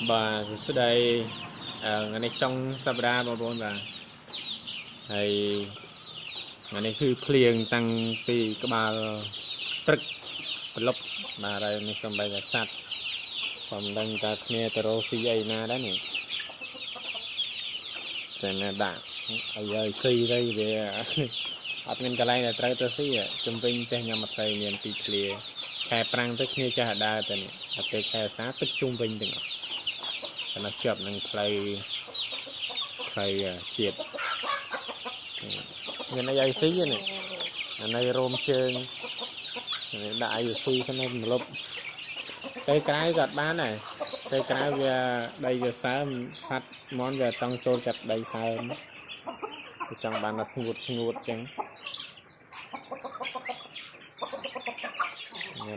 Bà sẽ đây ngày này trong Sabra bà bốn bà hay ngày này cứ phliêng tăngពីក្បាលព្រឹកប្រឡប់បាទហើយនេះសំបីតែសัตว์ผมដឹងតែគ្នាទៅរកស៊ីអីណាដែរនេះតែណាដាក់ឲ្យស៊ីទៅវាអត់មានកន្លែងដែលត្រូវទៅស៊ីជំវិញផ្ទះខ្ញុំអត់ទៅមានទីធ្លាខែប្រាំងទៅគ្នាចាស់ដើរទៅនេះតែពេលខែសាទឹកជុំវិញទាំងអស់តែនៅជាប់នឹងផ្លូវជាតិមានអីស៊ីនេះអានៅរោមជើងដាក់អីស៊ីទៅនៅម្លប់ទៅក្រៅក៏អត់បានដែរទៅក្រៅវាដីវាសើមសัตว์មន់វាចង់ចូលចាប់ដីសើមវាចង់បានតែស្ងួតចឹង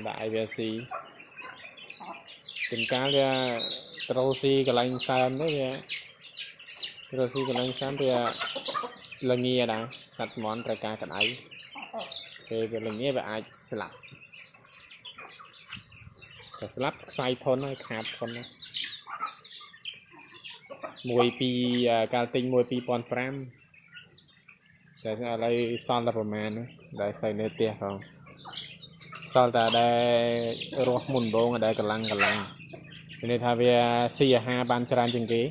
ដាក់អីវាស៊ីពីកាលវាត្រោស៊ីកន្លែងសើមនេះវាត្រោស៊ីកន្លែងសើមវាល្ងាដែរសัตว์មន់ត្រូវការក្តៅពេលវាល្ងាវាអាចស្លាប់តែស្លាប់ខ្សែធន់ហើយខាតធន់ណាមួយពីកាលទិញមួយ2005តែឥឡូវសល់តែប្រមាណដែរស្អីនៅផ្ទះផងសល់តែដែលរស់មុនដងដែលកម្លាំងនេះថាវាស៊ីអាហារបានច្រើនជាងគេ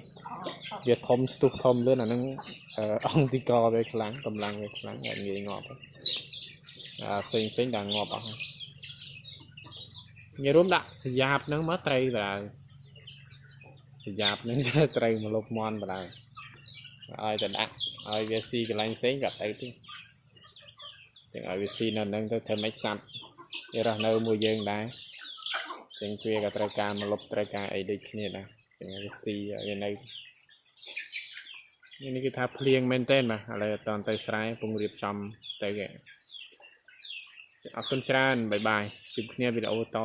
វាធំស្ទុះធំលឿនអានឹងអង្គទីកវាខ្លាំងកម្លាំងវាខ្លាំងងាយងាប់ផ្សេងតែងាប់អស់ញរួមដាក់ស្យាបហ្នឹងមកត្រីបាទស្យាបហ្នឹងត្រីមកលុបមន់បាទឲ្យតែដាក់ឲ្យវាស៊ីកន្លែងផ្សេងក៏ទៅទៀតចឹងឲ្យវាស៊ីនៅហ្នឹងទៅធ្វើម៉េចសัตว์វារស់នៅមួយយើងដែរចឹងវាក៏ត្រូវការមកលុបត្រូវការអីដូចគ្នាដែរចឹងវាស៊ីវានៅនេះគឺថាភ្លៀងមែនទេបាទឥឡូវអត់ទៅស្រែពងរៀបចំទៅគេអរគុណច្រើនបាយបាយជួបគ្នាវីដេអូត